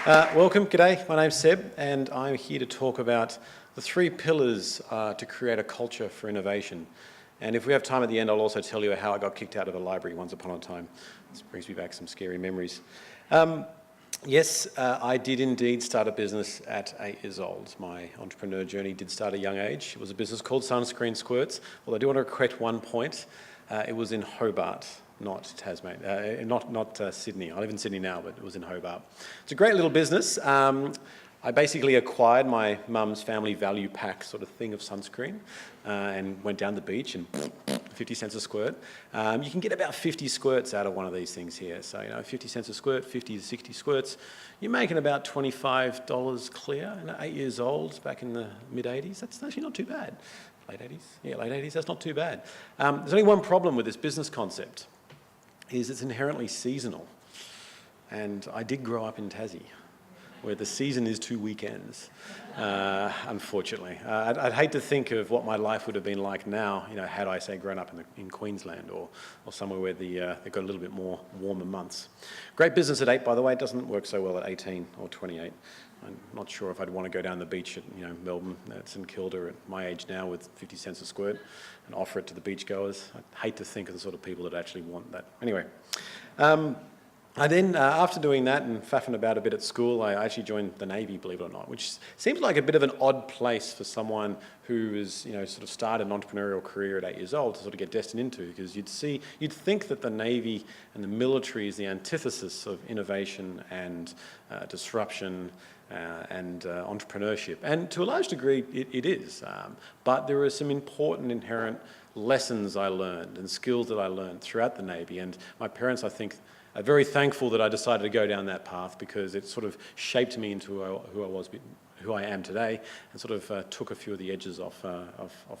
Welcome, g'day, my name's Seb and I'm here to talk about the 3 pillars to create a culture for innovation. And if we have time at the end, I'll also tell you how I got kicked out of a library once upon a time. This brings me back some scary memories. Yes, I did indeed start a business at 8 years old. My entrepreneur journey did start at a young age. It was a business called Sunscreen Squirts. Although I do want to correct one point. It was in Hobart, not Tasmania, not Sydney. I live in Sydney now, but it was in Hobart. It's a great little business. I basically acquired my mum's family value pack sort of thing of sunscreen and went down the beach and 50 cents a squirt. You can get about 50 squirts out of one of these things here. So, 50 cents a squirt, 50 to 60 squirts. You're making about $25 clear. And at 8 years old, back in the mid-80s, that's actually not too bad. Late 80s? Yeah, late 80s, that's not too bad. There's only one problem with this business concept, is it's inherently seasonal. And I did grow up in Tassie, where the season is 2 weekends, unfortunately. I'd hate to think of what my life would have been like now, had I, say, grown up in Queensland or somewhere where they've got a little bit more warmer months. Great business at 8, by the way. It doesn't work so well at 18 or 28. I'm not sure if I'd want to go down the beach at Melbourne, at St Kilda at my age now with 50 cents a squirt and offer it to the beachgoers. I'd hate to think of the sort of people that actually want that. Anyway. I then, after doing that and faffing about a bit at school, I actually joined the Navy, believe it or not, which seems like a bit of an odd place for someone who is, sort of started an entrepreneurial career at 8 years old to sort of get destined into, because you'd think that the Navy and the military is the antithesis of innovation and disruption and entrepreneurship. And to a large degree, it is. But there are some important inherent lessons I learned and skills that I learned throughout the Navy. And my parents, I think, are very thankful that I decided to go down that path, because it sort of shaped me into who I am today, and sort of took a few of the edges off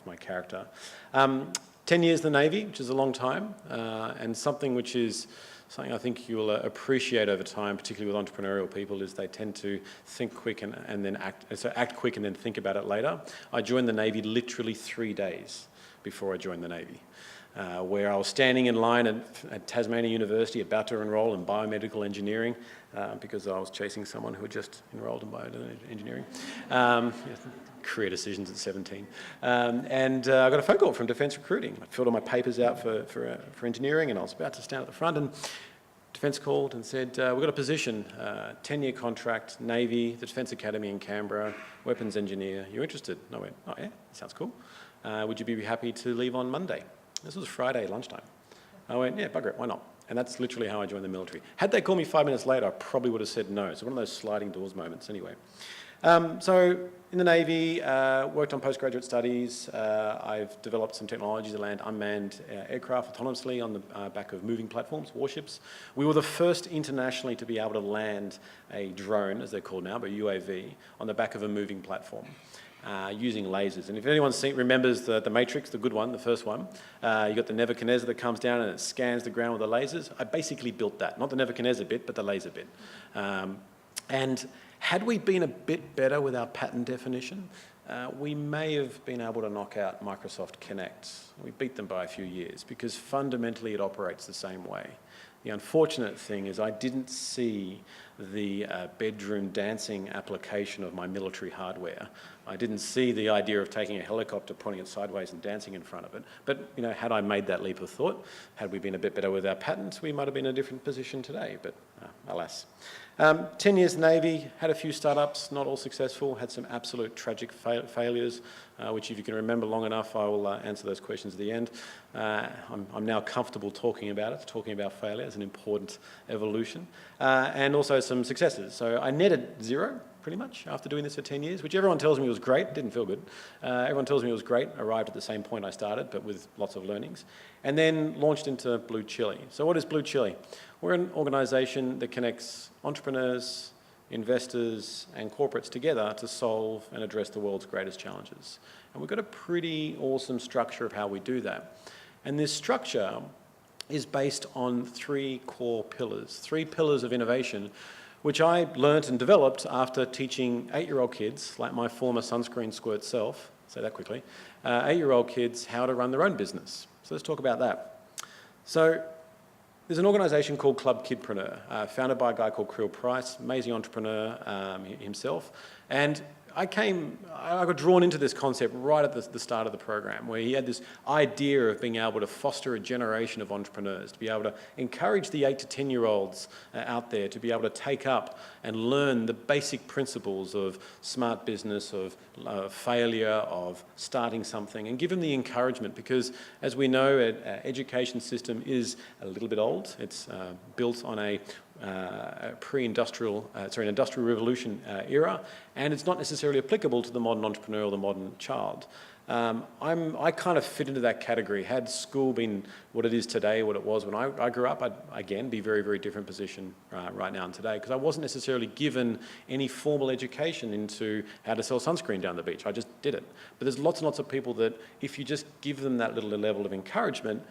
my character. 10 years in the Navy, which is a long time, and something I think you'll appreciate over time, particularly with entrepreneurial people, is they tend to think quick and then act quick and then think about it later. I joined the Navy literally 3 days before I joined the Navy. Where I was standing in line at Tasmania University about to enrol in biomedical engineering because I was chasing someone who had just enrolled in bioengineering. Career decisions at 17. And I got a phone call from Defence Recruiting. I filled all my papers out for engineering, and I was about to stand at the front, and Defence called and said, we've got a position, 10-year contract, Navy, the Defence Academy in Canberra, weapons engineer. You interested? And I went, oh yeah, sounds cool. Would you be happy to leave on Monday? This was Friday lunchtime. I went, yeah, bugger it, why not? And that's literally how I joined the military. Had they called me 5 minutes later, I probably would have said no. So one of those sliding doors moments anyway. So in the Navy, worked on postgraduate studies. I've developed some technologies to land unmanned aircraft autonomously on the back of moving platforms, warships. We were the first internationally to be able to land a drone, as they're called now, but UAV, on the back of a moving platform. Using lasers. And if anyone remembers the Matrix, the good one, the first one, you got the Nebuchadnezzar that comes down and it scans the ground with the lasers. I basically built that. Not the Nebuchadnezzar bit, but the laser bit. And had we been a bit better with our pattern definition, we may have been able to knock out Microsoft Kinect. We beat them by a few years, because fundamentally it operates the same way. The unfortunate thing is I didn't see the bedroom dancing application of my military hardware. I didn't see the idea of taking a helicopter, pointing it sideways and dancing in front of it. But had I made that leap of thought, had we been a bit better with our patents, we might have been in a different position today, but alas. 10 years in the Navy, had a few startups, not all successful, had some absolute tragic failures, which if you can remember long enough, I will answer those questions at the end. I'm now comfortable talking about it, talking about failure as an important evolution, and also some successes. So I netted 0, pretty much, after doing this for 10 years, which everyone tells me was great, didn't feel good. Everyone tells me it was great, arrived at the same point I started, but with lots of learnings. And then launched into BlueChilli. So what is BlueChilli? We're an organisation that connects entrepreneurs, investors and corporates together to solve and address the world's greatest challenges. And we've got a pretty awesome structure of how we do that. And this structure is based on 3 core pillars, 3 pillars of innovation, which I learnt and developed after teaching 8-year-old kids, like my former sunscreen squirt self, say that quickly, 8-year-old kids how to run their own business. So let's talk about that. So There's an organisation called Club Kidpreneur, founded by a guy called Creel Price, amazing entrepreneur himself. And I got drawn into this concept right at the start of the program, where he had this idea of being able to foster a generation of entrepreneurs, to be able to encourage the 8 to 10-year-olds out there to be able to take up and learn the basic principles of smart business, of failure, of starting something, and give them the encouragement, because as we know, our education system is a little bit old. It's built on a industrial revolution era, and it's not necessarily applicable to the modern entrepreneur or the modern child. I kind of fit into that category. Had school been what it is today, what it was when I grew up, I'd again be very, very different position right now and today, because I wasn't necessarily given any formal education into how to sell sunscreen down the beach. I just did it. But there's lots and lots of people that if you just give them that little level of encouragement,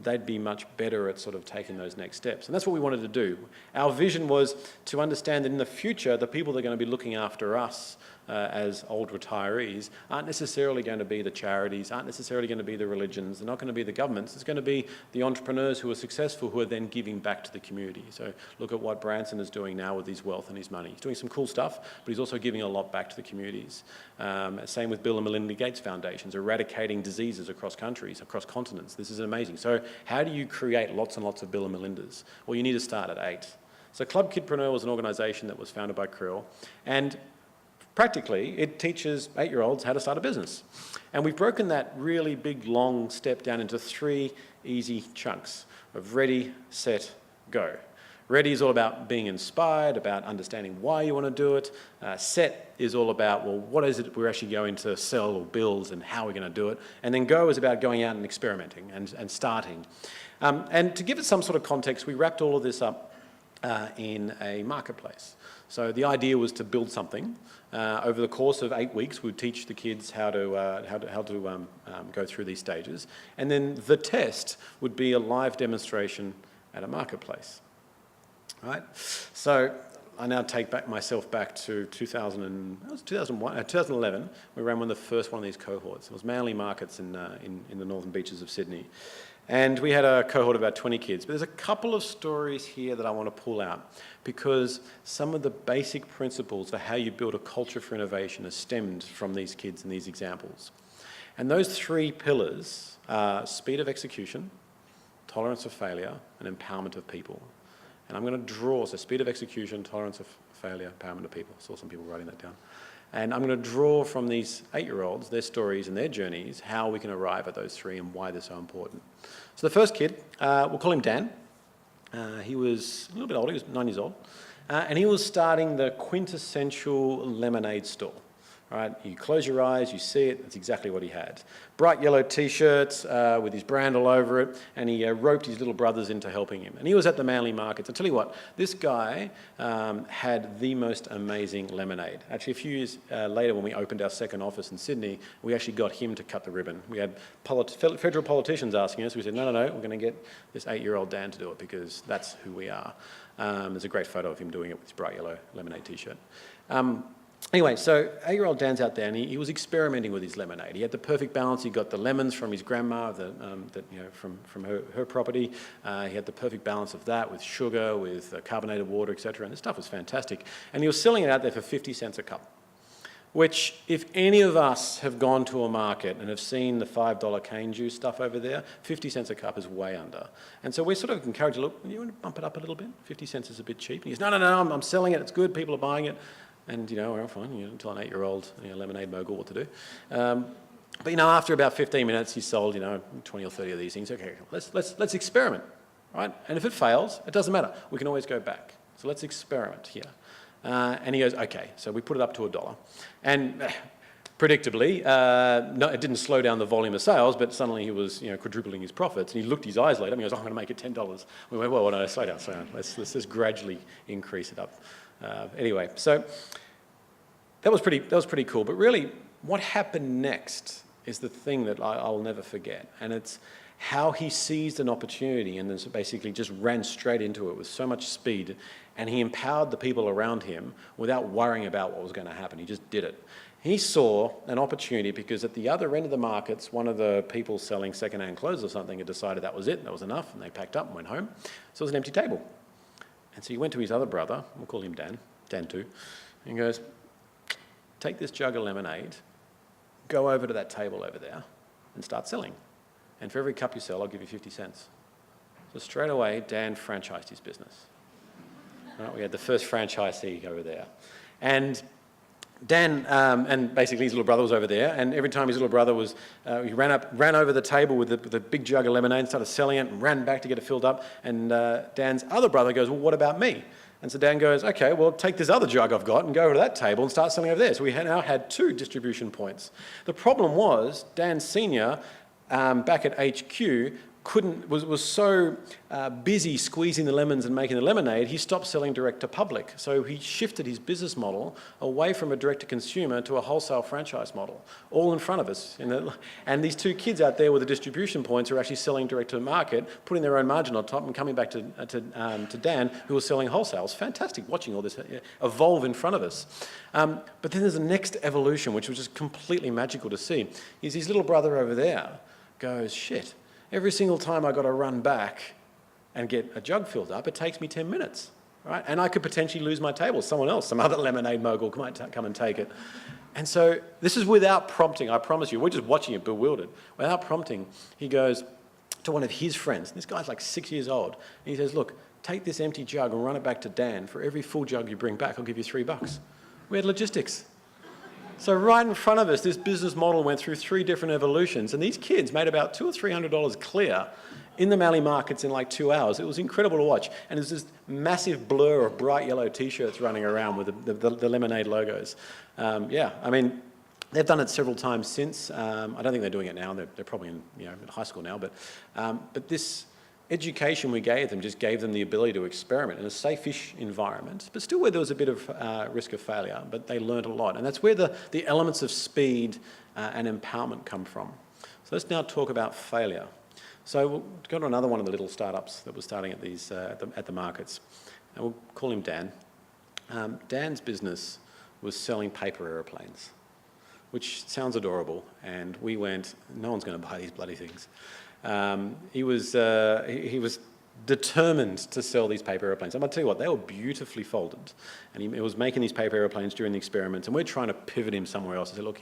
they'd be much better at sort of taking those next steps. And that's what we wanted to do. Our vision was to understand that in the future, the people that are going to be looking after us as old retirees aren't necessarily going to be the charities, aren't necessarily going to be the religions, they're not going to be the governments. It's going to be the entrepreneurs who are successful, who are then giving back to the community. So look at what Branson is doing now with his wealth and his money. He's doing some cool stuff, but he's also giving a lot back to the communities. Same with Bill and Melinda Gates Foundations, eradicating diseases across countries, across continents. This is amazing. So how do you create lots and lots of Bill and Melindas? Well, you need to start at 8. So Club Kidpreneur was an organisation that was founded by Creel, and practically, it teaches 8-year-olds how to start a business. And we've broken that really big, long step down into 3 easy chunks of ready, set, go. Ready is all about being inspired, about understanding why you want to do it. Set is all about, well, what is it we're actually going to sell or build and how we're going to do it. And then go is about going out and experimenting and starting. And to give it some sort of context, we wrapped all of this up in a marketplace. So the idea was to build something. Over the course of 8 weeks, we'd teach the kids how to go through these stages. And then the test would be a live demonstration at a marketplace. Right? So I now take myself back to 2011. We ran one of the first one of these cohorts. It was Manly Markets in the northern beaches of Sydney. And we had a cohort of about 20 kids. But there's a couple of stories here that I want to pull out, because some of the basic principles for how you build a culture for innovation are stemmed from these kids and these examples. And those 3 pillars are speed of execution, tolerance of failure, and empowerment of people. And I'm going to draw, so speed of execution, tolerance of failure, empowerment of people. I saw some people writing that down. And I'm going to draw from these 8-year-olds, their stories and their journeys, how we can arrive at those 3 and why they're so important. So the first kid, we'll call him Dan. He was a little bit older, he was 9 years old. And he was starting the quintessential lemonade store. Right? You close your eyes, you see it, that's exactly what he had. Bright yellow t-shirts with his brand all over it, and he roped his little brothers into helping him. And he was at the Manly Markets. I'll tell you what, this guy had the most amazing lemonade. Actually, a few years later, when we opened our second office in Sydney, we actually got him to cut the ribbon. We had federal politicians asking us, we said, no, we're going to get this 8-year-old Dan to do it, because that's who we are. There's a great photo of him doing it with his bright yellow lemonade t-shirt. Anyway, so 8-year-old Dan's out there, and he was experimenting with his lemonade. He had the perfect balance. He got the lemons from his grandma, from her property. He had the perfect balance of that with sugar, with carbonated water, etc. And this stuff was fantastic. And he was selling it out there for 50 cents a cup, which, if any of us have gone to a market and have seen the $5 cane juice stuff over there, 50 cents a cup is way under. And so we're sort of encouraged, look, you want to bump it up a little bit? 50 cents is a bit cheap. And he goes, no, I'm selling it. It's good. People are buying it. And, well, fine, tell an 8-year-old lemonade mogul what to do. But, after about 15 minutes, he sold, 20 or 30 of these things. Okay, let's experiment, right? And if it fails, it doesn't matter. We can always go back. So let's experiment here. And he goes, okay. So we put it up to $1. And predictably, no, it didn't slow down the volume of sales, but suddenly he was, quadrupling his profits. And he looked his eyes later and he goes, I'm going to make it $10. We went, well, no, slow down. Let's just gradually increase it up. Anyway, so that was pretty cool. But really, what happened next is the thing that I'll never forget. And it's how he seized an opportunity and then basically just ran straight into it with so much speed. And he empowered the people around him without worrying about what was going to happen. He just did it. He saw an opportunity because at the other end of the markets, one of the people selling second-hand clothes or something had decided that was it, that was enough, and they packed up and went home. So it was an empty table. And so he went to his other brother, we'll call him Dan, Dan too, and he goes, take this jug of lemonade, go over to that table over there and start selling. And for every cup you sell, I'll give you 50 cents. So straight away, Dan franchised his business. Right, we had the first franchisee over there. And Dan, and basically his little brother was over there, and every time his little brother was, he ran over the table with the big jug of lemonade and started selling it and ran back to get it filled up, and Dan's other brother goes, well, what about me? And so Dan goes, okay, well, take this other jug I've got and go over to that table and start selling over there. So we now had 2 distribution points. The problem was Dan Senior, back at HQ, was so busy squeezing the lemons and making the lemonade, he stopped selling direct to public. So he shifted his business model away from a direct to consumer to a wholesale franchise model, all in front of us. And these 2 kids out there with the distribution points are actually selling direct to the market, putting their own margin on top and coming back to Dan, who was selling wholesale. It's fantastic watching all this evolve in front of us. But then there's the next evolution, which was just completely magical to see, is his little brother over there goes, shit, every single time I got to run back and get a jug filled up, it takes me 10 minutes, right? And I could potentially lose my table. Someone else, some other lemonade mogul might come and take it. And so this is without prompting, I promise you. We're just watching it bewildered. Without prompting, he goes to one of his friends. This guy's like 6 years old. And he says, look, take this empty jug and run it back to Dan. For every full jug you bring back, I'll give you $3. We had logistics. So right in front of us, this business model went through 3 different evolutions, and these kids made about $200 or $300 clear in the Mallee markets in like 2 hours. It was incredible to watch, and there's this massive blur of bright yellow T-shirts running around with the lemonade logos. Yeah, I mean, they've done it several times since. I don't think they're doing it now. They're probably in high school now, but this education we gave them just gave them the ability to experiment in a safe-ish environment, but still where there was a bit of risk of failure, but they learned a lot. And that's where the elements of speed and empowerment come from. So let's now talk about failure. So we'll go to another one of the little startups that was starting at these at the markets. And we'll call him Dan. Dan's business was selling paper aeroplanes, which sounds adorable. And we went, no one's going to buy these bloody things. He was determined to sell these paper airplanes. I'm going to tell you what, they were beautifully folded. And he was making these paper airplanes during the experiments, and we're trying to pivot him somewhere else. I said, look,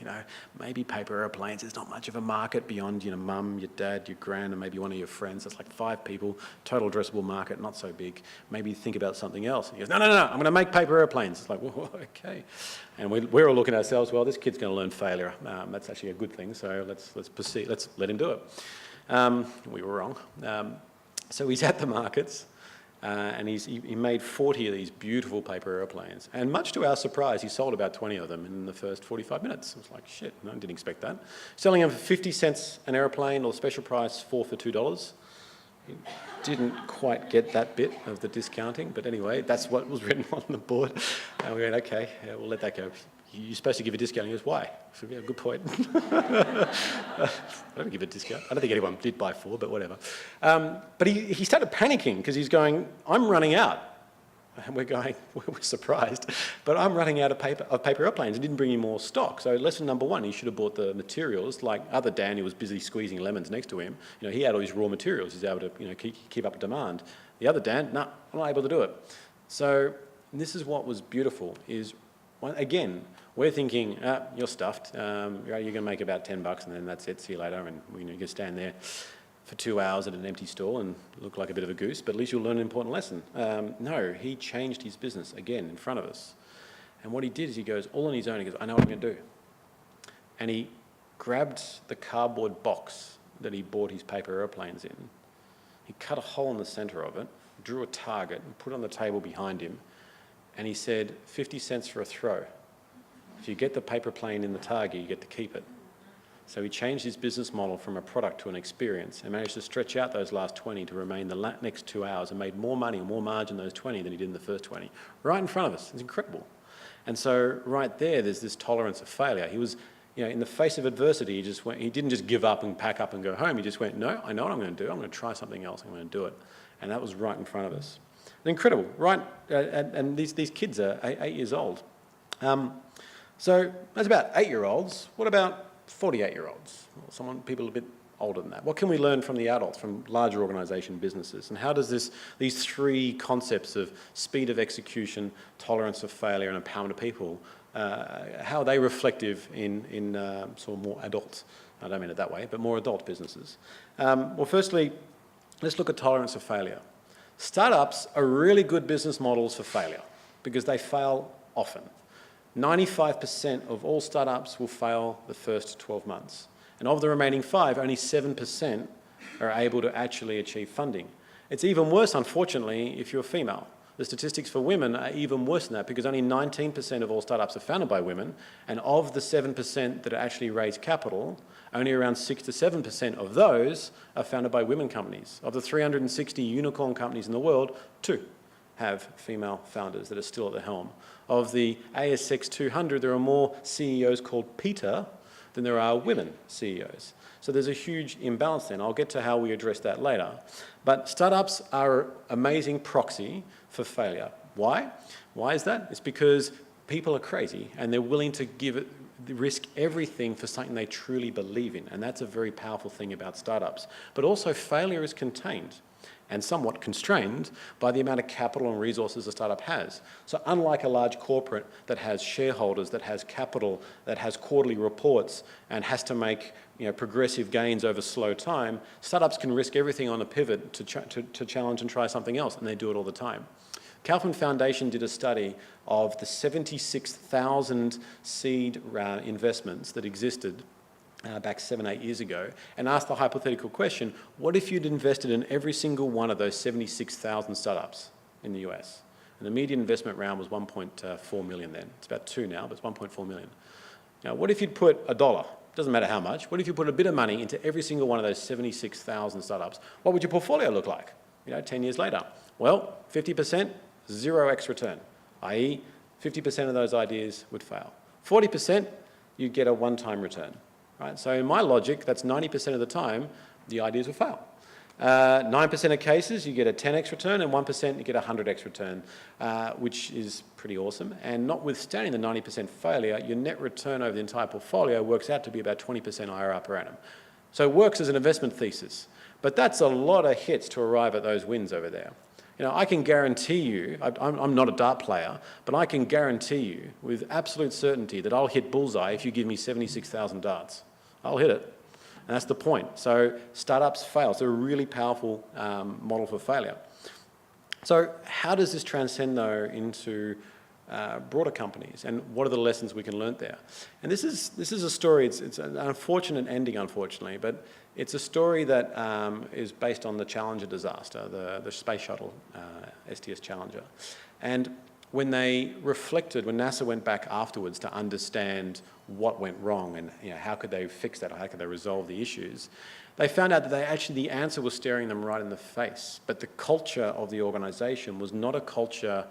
maybe paper airplanes, there's not much of a market beyond, mum, your dad, your gran, and maybe one of your friends. That's like 5 people, total addressable market, not so big. Maybe think about something else. And he goes, no, I'm going to make paper airplanes. It's like, whoa, okay. And we're all looking at ourselves, well, this kid's going to learn failure. That's actually a good thing, so let's proceed. Let's let him do it. We were wrong. So he's at the markets, and he made 40 of these beautiful paper airplanes. And much to our surprise, he sold about 20 of them in the first 45 minutes. I was like, shit, no, I didn't expect that. Selling them for 50 cents an airplane, or special price 4 for $2. He didn't quite get that bit of the discounting, but anyway, that's what was written on the board. And we went, okay, yeah, we'll let that go. You're supposed to give a discount. He goes, why? I said, yeah, good point. I don't give a discount. I don't think anyone did buy 4, but whatever. But he started panicking because he's going, I'm running out. And we're surprised, but I'm running out of paper airplanes and didn't bring any more stock. So lesson number 1, he should have bought the materials, like other Dan who was busy squeezing lemons next to him. He had all these raw materials. He's able to keep up with demand. The other Dan, no, I'm not able to do it. So this is what was beautiful is, again, we're thinking, you're stuffed. You're going to make about $10 and then that's it. See you later. And you can stand there for 2 hours at an empty stall and look like a bit of a goose, but at least you'll learn an important lesson. No, he changed his business again in front of us. And what he did is he goes all on his own. He goes, I know what I'm going to do. And he grabbed the cardboard box that he bought his paper airplanes in. He cut a hole in the center of it, drew a target and put it on the table behind him. And he said, 50 cents for a throw. If you get the paper plane in the target, you get to keep it. So he changed his business model from a product to an experience and managed to stretch out those last 20 to remain the next 2 hours and made more money and more margin those 20 than he did in the first 20. Right in front of us. It's incredible. And so right there's this tolerance of failure. He was, in the face of adversity, he didn't just give up and pack up and go home. He just went, no, I know what I'm going to do. I'm going to try something else. I'm going to do it. And that was right in front of us. Incredible, right? And these kids are 8 years old. So that's about 8-year-olds. What about 48-year-olds? Or people a bit older than that. What can we learn from the adults, from larger organisation businesses? And how does these three concepts of speed of execution, tolerance of failure, and empowerment of people, how are they reflective in sort of more adult, I don't mean it that way, but more adult businesses? Well, firstly, let's look at tolerance of failure. Startups are really good business models for failure because they fail often. 95% of all startups will fail the first 12 months. And of the remaining 5, only 7% are able to actually achieve funding. It's even worse, unfortunately, if you're female. The statistics for women are even worse than that because only 19% of all startups are founded by women, and of the 7% that actually raise capital, only around 6 to 7% of those are founded by women companies. Of the 360 unicorn companies in the world, 2 have female founders that are still at the helm. Of the ASX 200, there are more CEOs called Peter than there are women CEOs. So there's a huge imbalance then. I'll get to how we address that later. But startups are an amazing proxy for failure. Why? Why is that? It's because people are crazy and they're willing to risk everything for something they truly believe in. And that's a very powerful thing about startups. But also failure is contained and somewhat constrained by the amount of capital and resources a startup has. So unlike a large corporate that has shareholders, that has capital, that has quarterly reports and has to make progressive gains over slow time, startups can risk everything on a pivot to challenge and try something else, and they do it all the time. Kaufman Foundation did a study of the 76,000 seed investments that existed back 7-8 years ago, and asked the hypothetical question, what if you'd invested in every single one of those 76,000 startups in the US? And the median investment round was 1.4 million then. It's about 2 now, but it's 1.4 million. Now, what if you'd put $1, doesn't matter how much, what if you put a bit of money into every single one of those 76,000 startups? What would your portfolio look like, 10 years later? Well, 50%, 0x return, i.e. 50% of those ideas would fail. 40%, you get a one-time return. Right? So in my logic, that's 90% of the time, the ideas will fail. 9% of cases, you get a 10x return, and 1% you get a 100x return, which is pretty awesome. And notwithstanding the 90% failure, your net return over the entire portfolio works out to be about 20% IRR per annum. So it works as an investment thesis. But that's a lot of hits to arrive at those wins over there. I can guarantee you, I'm not a dart player, but I can guarantee you with absolute certainty that I'll hit bullseye if you give me 76,000 darts. I'll hit it. And that's the point. So startups fail. It's a really powerful model for failure. So how does this transcend, though, into broader companies, and what are the lessons we can learn there? And this is a story, it's an unfortunate ending, unfortunately, but it's a story that is based on the Challenger disaster, the space shuttle, STS Challenger. And when they reflected, when NASA went back afterwards to understand what went wrong and how could they fix that, or how could they resolve the issues, they found out that the answer was staring them right in the face. But the culture of the organisation was not a culture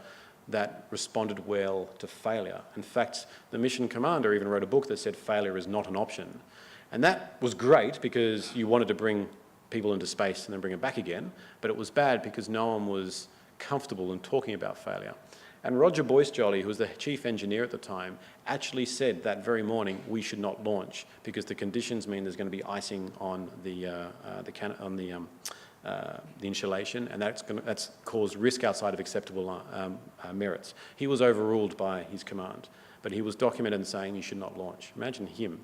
that responded well to failure. In fact, the mission commander even wrote a book that said failure is not an option. And that was great because you wanted to bring people into space and then bring them back again, but it was bad because no one was comfortable in talking about failure. And Roger Boyce-Jolly, who was the chief engineer at the time, actually said that very morning we should not launch because the conditions mean there's going to be icing on the insulation, and that's caused risk outside of acceptable merits. He was overruled by his command, but he was documented and saying you should not launch. Imagine him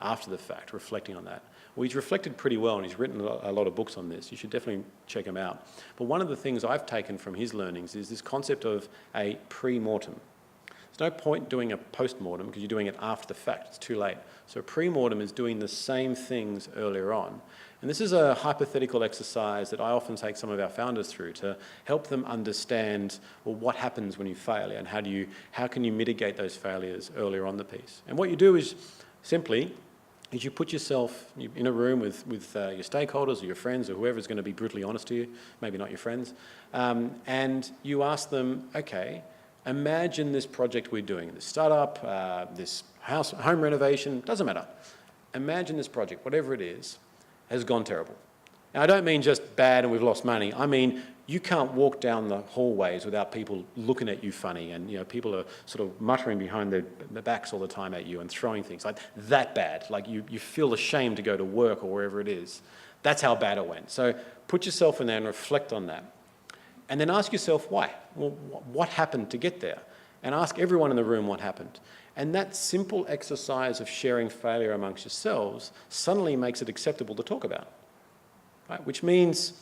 after the fact reflecting on that. Well, he's reflected pretty well, and he's written a lot of books on this. You should definitely check him out. But one of the things I've taken from his learnings is this concept of a pre-mortem. There's no point doing a post-mortem because you're doing it after the fact. It's too late. So a pre-mortem is doing the same things earlier on. And this is a hypothetical exercise that I often take some of our founders through to help them understand, well, what happens when you fail, and how can you mitigate those failures earlier on the piece. And what you do is simply you put yourself in a room with your stakeholders or your friends or whoever's going to be brutally honest to you, maybe not your friends, and you ask them, okay, imagine this project we're doing, this startup, this home renovation, doesn't matter. Imagine this project, whatever it is, has gone terrible. Now, I don't mean just bad and we've lost money. I mean, you can't walk down the hallways without people looking at you funny, and people are sort of muttering behind their backs all the time at you and throwing things like that bad. Like you feel ashamed to go to work or wherever it is. That's how bad it went. So put yourself in there and reflect on that. And then ask yourself why. Well, what happened to get there? And ask everyone in the room what happened. And that simple exercise of sharing failure amongst yourselves suddenly makes it acceptable to talk about. Right? Which means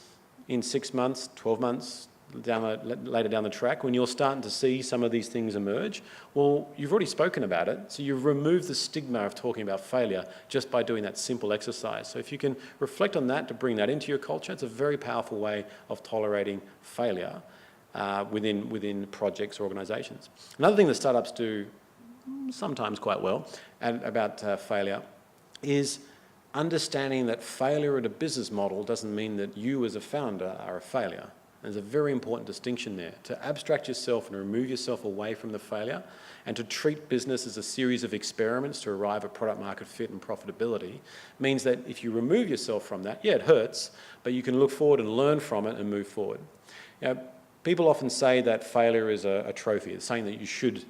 in 6 months, 12 months, later down the track, when you're starting to see some of these things emerge, well, you've already spoken about it, so you've removed the stigma of talking about failure just by doing that simple exercise. So if you can reflect on that to bring that into your culture, it's a very powerful way of tolerating failure within projects or organisations. Another thing that startups do sometimes quite well about failure is understanding that failure at a business model doesn't mean that you as a founder are a failure. There's a very important distinction there. To abstract yourself and remove yourself away from the failure and to treat business as a series of experiments to arrive at product market fit and profitability means that if you remove yourself from that, yeah, it hurts, but you can look forward and learn from it and move forward. People often say that failure is a trophy. It's something that you should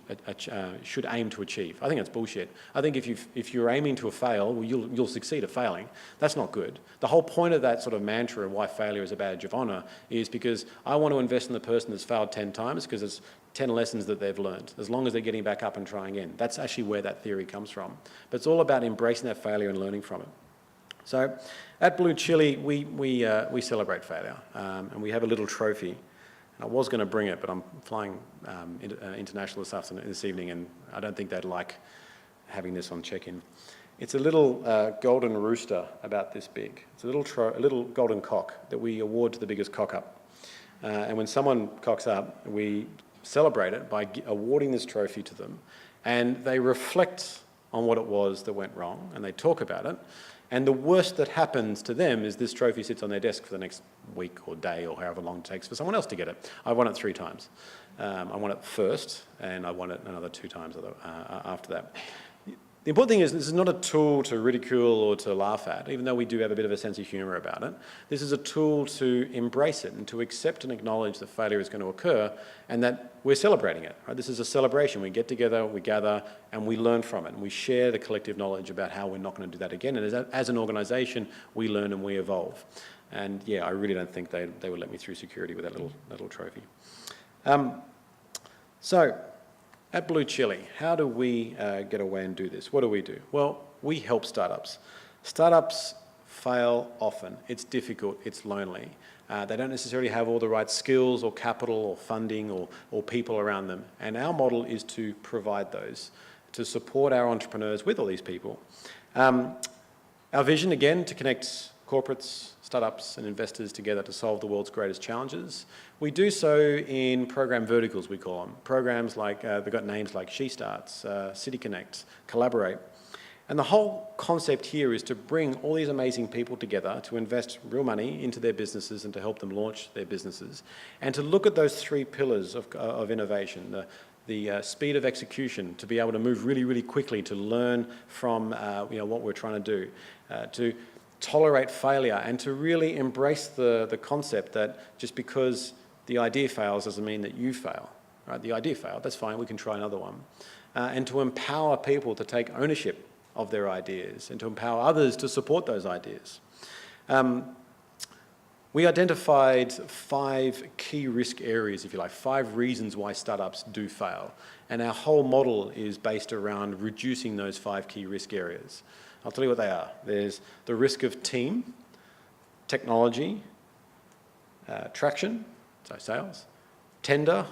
aim to achieve. I think that's bullshit. I think if you're aiming to fail, well, you'll succeed at failing. That's not good. The whole point of that sort of mantra of why failure is a badge of honour is because I want to invest in the person that's failed 10 times because there's 10 lessons that they've learned, as long as they're getting back up and trying again. That's actually where that theory comes from. But it's all about embracing that failure and learning from it. So at BlueChilli, we celebrate failure, and we have a little trophy. I was going to bring it, but I'm flying international this evening, and I don't think they'd like having this on check-in. It's a little golden rooster about this big. It's a little golden cock that we award to the biggest cock up. And when someone cocks up, we celebrate it by awarding this trophy to them, and they reflect on what it was that went wrong, and they talk about it. And the worst that happens to them is this trophy sits on their desk for the next week or day or however long it takes for someone else to get it. I won it 3 times. I won it first, and I won it another 2 times after that. The important thing is this is not a tool to ridicule or to laugh at, even though we do have a bit of a sense of humour about it. This is a tool to embrace it and to accept and acknowledge that failure is going to occur and that we're celebrating it. Right? This is a celebration. We get together, we gather, and we learn from it. And we share the collective knowledge about how we're not going to do that again. And as an organisation, we learn and we evolve. And yeah, I really don't think they would let me through security with that little trophy. So, at BlueChilli, how do we get away and do this? What do we do? Well, we help startups. Startups fail often. It's difficult, it's lonely. They don't necessarily have all the right skills or capital or funding or people around them. And our model is to provide those, to support our entrepreneurs with all these people. Our vision, again, to connect corporates, startups and investors together to solve the world's greatest challenges. We do so in program verticals, we call them. Programs like, they've got names like She Starts, City Connect, Collaborate. And the whole concept here is to bring all these amazing people together to invest real money into their businesses and to help them launch their businesses. And to look at those 3 pillars of innovation, the speed of execution, to be able to move really, really quickly, to learn from what we're trying to do, to tolerate failure and to really embrace the concept that just because the idea fails doesn't mean that you fail. Right? The idea failed, that's fine, we can try another one. And to empower people to take ownership of their ideas and to empower others to support those ideas. We identified 5 key risk areas, if you like, 5 reasons why startups do fail. And our whole model is based around reducing those 5 key risk areas. I'll tell you what they are. There's the risk of team, technology, traction, so sales, tender,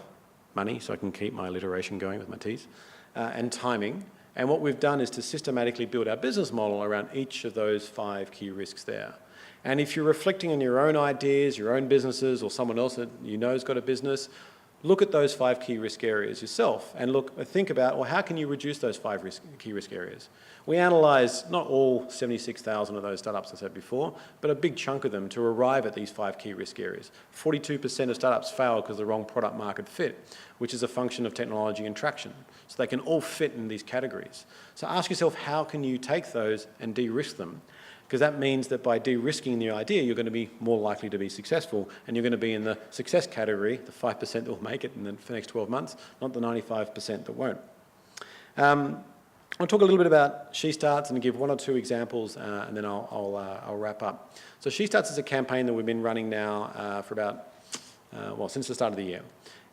money, so I can keep my alliteration going with my T's, and timing. And what we've done is to systematically build our business model around each of those 5 key risks there. And if you're reflecting on your own ideas, your own businesses, or someone else that you know has got a business, look at those 5 key risk areas yourself and think about, well, how can you reduce those 5 key risk areas? We analysed not all 76,000 of those startups I said before, but a big chunk of them to arrive at these 5 key risk areas. 42% of startups fail because of the wrong product market fit, which is a function of technology and traction. So they can all fit in these categories. So ask yourself, how can you take those and de-risk them? because that means that by de-risking the idea, you're going to be more likely to be successful, and you're going to be in the success category, the 5% that will make it for the next 12 months, not the 95% that won't. I'll talk a little bit about She Starts and give one or two examples, and then I'll wrap up. So She Starts is a campaign that we've been running now for about, since the start of the year.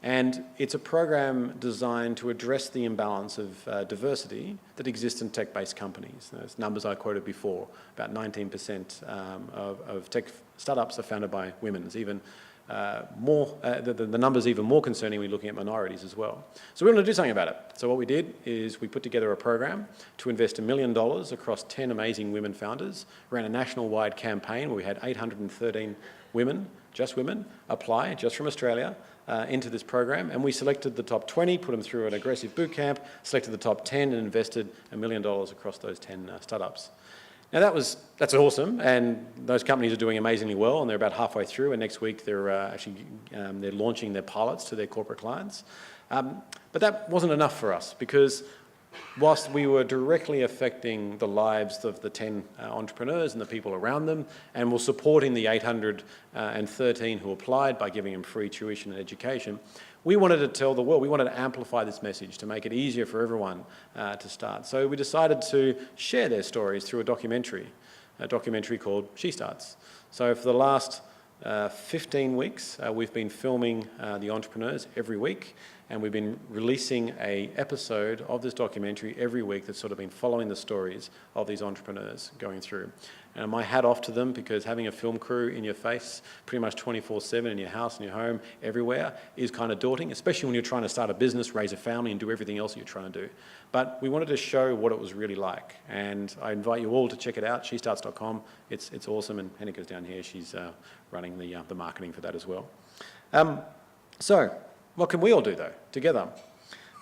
And it's a program designed to address the imbalance of diversity that exists in tech-based companies. Those numbers I quoted before, about 19% of tech startups are founded by women. It's even the number's even more concerning when you're looking at minorities as well. So we want to do something about it. So what we did is we put together a program to invest $1 million across 10 amazing women founders, ran a national-wide campaign where we had 813 women, just women, apply, just from Australia, into this program, and we selected the top 20, put them through an aggressive boot camp, selected the top 10 and invested $1 million across those 10 startups. Now that's awesome, and those companies are doing amazingly well, and they're about halfway through, and next week they're they're launching their pilots to their corporate clients. But that wasn't enough for us, because whilst we were directly affecting the lives of the 10 entrepreneurs and the people around them, and were supporting the 813 who applied by giving them free tuition and education, we wanted to tell the world, we wanted to amplify this message to make it easier for everyone to start. So we decided to share their stories through a documentary called She Starts. So for the last 15 weeks, we've been filming the entrepreneurs every week, and we've been releasing an episode of this documentary every week that's sort of been following the stories of these entrepreneurs going through. And my hat off to them, because having a film crew in your face pretty much 24/7 in your house, in your home, everywhere is kind of daunting, especially when you're trying to start a business, raise a family, and do everything else that you're trying to do. But we wanted to show what it was really like, and I invite you all to check it out, shestarts.com. It's awesome, and Henneka's down here. She's running the marketing for that as well. So what can we all do, though, together?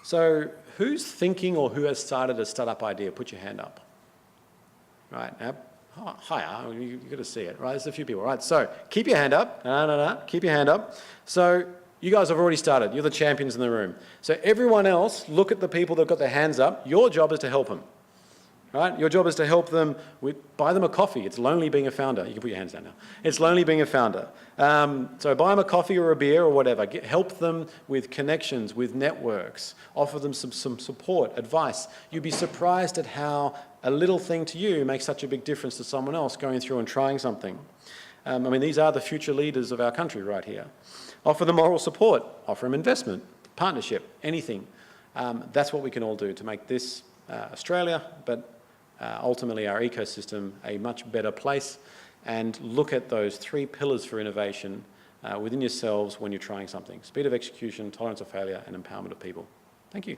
So who's thinking or who has started a startup idea? Put your hand up. Right, now, higher, you've got to see it, right? There's a few people, right? So keep your hand up. No, keep your hand up. So you guys have already started. You're the champions in the room. So everyone else, look at the people that have got their hands up. Your job is to help them. Right? Your job is to help them, buy them a coffee. It's lonely being a founder. You can put your hands down now. It's lonely being a founder. So buy them a coffee or a beer or whatever. Help them with connections, with networks. Offer them some support, advice. You'd be surprised at how a little thing to you makes such a big difference to someone else going through and trying something. I mean, these are the future leaders of our country right here. Offer them moral support. Offer them investment, partnership, anything. That's what we can all do to make this Australia, but ultimately our ecosystem, a much better place, and look at those 3 pillars for innovation within yourselves when you're trying something: speed of execution, tolerance of failure, and empowerment of people. Thank you.